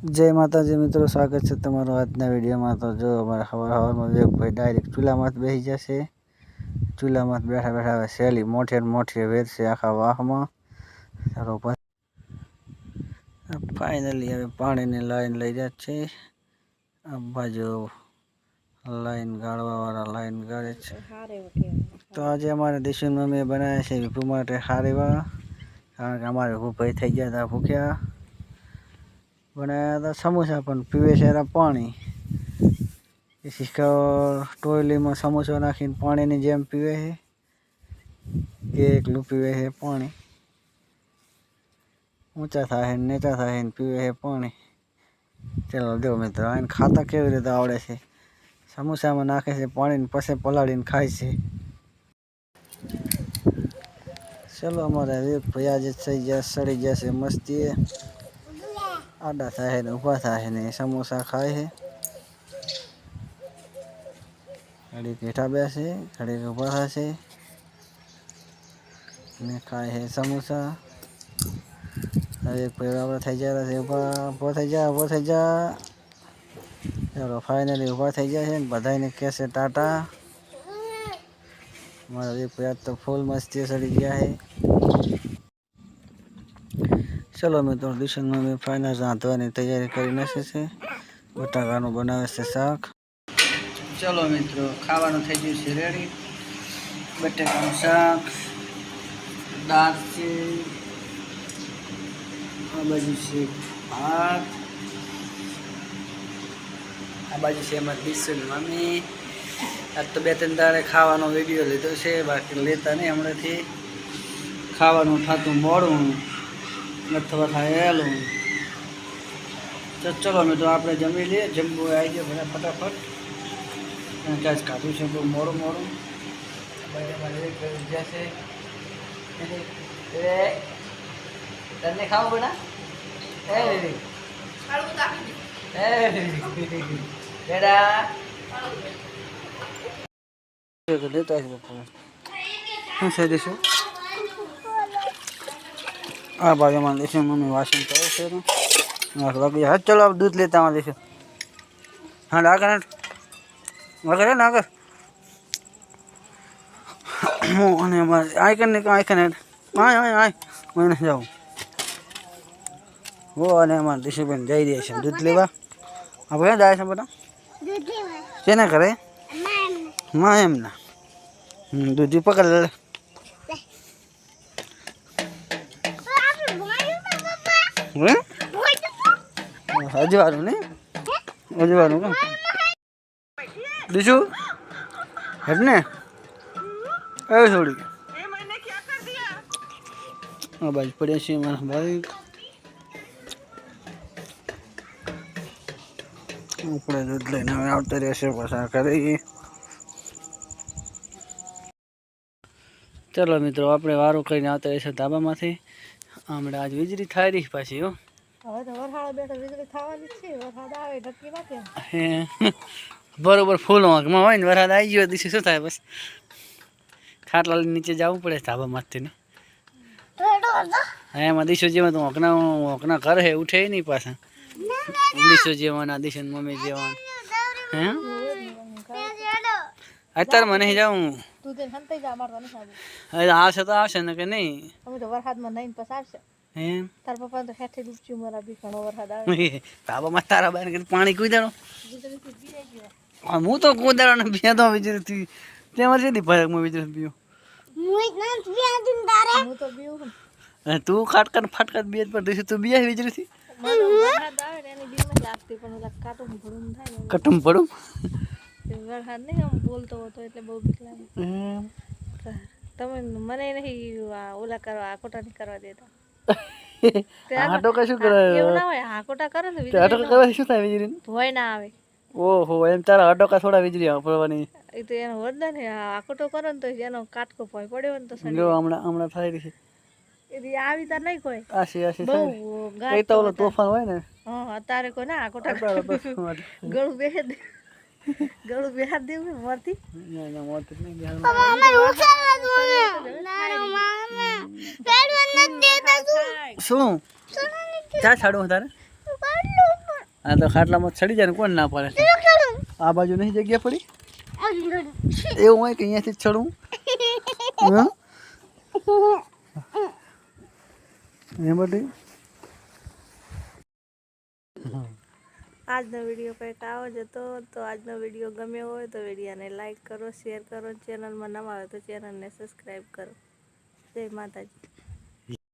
जय माताजी मित्रों, स्वागत है तमारो आजना विडियो में। तो जो अमरा हवा में भाई डायरेक्ट चूल्हा में बेसी जैसे चूल्हा में बैठा बैठा सहेली मोटे मोटे वेर से आखा वाह में फाइनली हमें पानी ने लाइन लई जा छे। अब बाजू लाइन गाड़वा वाला लाइन गाड़े छे। तो आज हमारे देश में मैं बनाया है विपू माटे हारेवा, कारण के हमारे विपू भाई थई गया था भूख्या। बनाया था समोसा पण पीवे छे पानी। इसी का टोयली में समोसा नाखीने पानी ની જેમ પીવે છે કે એકલું પીવે છે પાણી। ऊंचा थाय नीचा थाय पीवे है पानी। चलो दो मित्रों आने खाता केवी रीते आवड़े छे। समोसा में नाखे छे पानी ने पछी पलाळीने खाय छे। चलो हमारे भैया जे सही गया सड़ी गया से मस्ती है। आडा थाय ने ऊभा थाय ने समोसा खाय है। घड़ी पेठा बेसे घड़ी ऊभा थाशे ने खाय है समोसा। एक पैर थी जाए ऊभा थी जा। चलो फाइनली ऊभा थी जाए बधाई ने कहसे टाटा। मारा एक पैर तो फूल मस्ती सड़ी गया है। चलो मित्रों दिशन में फाइनल रांधवानी तैयारी करी नाखी छे। बटाकानु बनावे छे शाक। चलो मित्रों खावानुं थई गयुं छे रेडी। बटाकानुं शाक, दाळ छे, आ बाजू से भात, आ बाजू से हमारे दिशु मम्मी। आज तो बे तीन दाड़े खावानो विडियो लीधो छे, बाकी लेता नहीं हमणेथी। खावानुं थातुं मोडुं अथवा थाय वहेलुं। तो चलो मित्रों आपणे जमी लीए। जमवुं आई गयो भले फटाफट, कारण के आज खाधुं छे बहु मोडुं मोडुं। जैसे तन्ने खाओ बेटा बेटा लेता है से देशो। आ बाजू में देशो मम्मी वॉशिंग करे छे। लगी हाथ चलो अब दूध लेता हूँ देशो। हाँ आकर आकर ना आकर आई करने का आई करने आय आय आय मैं नहीं जाऊँ। वो अने हमारे दिशु बेन जाई रही है दूध लेवा। अब क्या जाए छे बेटा केना करे मां एम ना दूध पकड़ ले। अजवारू नहीं अजवारू का दिशु हटने ए छोड़ी अब आज पड़े छे मारा भाई ऊपर दूध लईने आवता रहेशे पाछा करी। चलो मित्रों आपणे वारो करीने आवता रहेशे धाबामांथी। हमणे आज वीजળી थाई रही पाછી हो। હવે તો વરસાદ બેઠો વીજળી થવાની છે। વરસાદ આવે ઢકી નાખે બરોબર ફૂલ વાંકમાં હોય ને વરસાદ આવી ગયો દિશે શું થાય બસ ખાટલા લઈને નીચે જવું પડે ધાબામાંથી ને। હા એમાં દિશો જેવા તો હોકના ઘર હે ઉઠે નહીં પાછા। दिशो जेवाना दिशन मम्मी जेवान हैं अत्यार मने ही जाऊं तू ते हंते जा मारवा नहीं साबू अरे आवशे तो आवशे न के नहीं हम तो वरसाद में नहीं पास आवशे हैं तार पप्पा तो हेठे डूबच्यू मारा भी घणो वरसाद आवे बाबा मत तारा बार के पानी कूदेनो હું તો કૂદેલો ને બેદો વિજરતી તે મારે દી ભરક માં વિજર પીયો હું ના પીયા દિન તારે હું તો પીયો तू खाटकन फटकन बेद पर दिस तू बिया विजरती वरसाद आवे एनी दिन में लागती पण ओला काटुं भडुं थाय कटुं भडुं वरसाद नहीं हम बोलतो तो એટલે બહુ બીક લાગે। તમે મને નહીં ઓલા કરવા આકોટા નહીં કરવા દેતા। આટો કશું કરે એવું ના હોય આકોટા કરે ને વીજળી આટો કરે શું થાય વીજળી ભોય ના આવે। ઓહો એમ તારા આટોકા થોડા વીજળી પડવાની એ તો એનો વરદાન હે। આકોટો કરે ને તો એનો કાટકો ભોય પડ્યો ને તો જો હમણાં થાય રહી છે એદી આવી તા નહીં કોઈ આસી આસી બહુ ગાય તો ઓલો તોફાન હોય ને હા અતારે કોઈ ના આકોટા ગળું બેહે દે ગળું બેહા દેવું ને મોરથી ના ના મોરથી નહીં બેહા બાબા અમે ઉઠાડવા દો ના મામે પેડવા ન દેતા શું શું ક્યાં છાડું તારે આ તો ખાટલામાં ચડી જાય ને કોણ ના પડે છે? આ બાજુ નહીં જગ્યા પડી એવું હોય કે અહીંયાથી જ ચડું? હા એ બધી આજનો વિડીયો કંઈક આવો જ હતો. તો આજનો વિડીયો ગમ્યો હોય તો વિડીયોને લાઈક કરો, શેર કરો, ચેનલમાં નવા આવે તો ચેનલને સબસ્ક્રાઈબ કરો. જય માતાજી.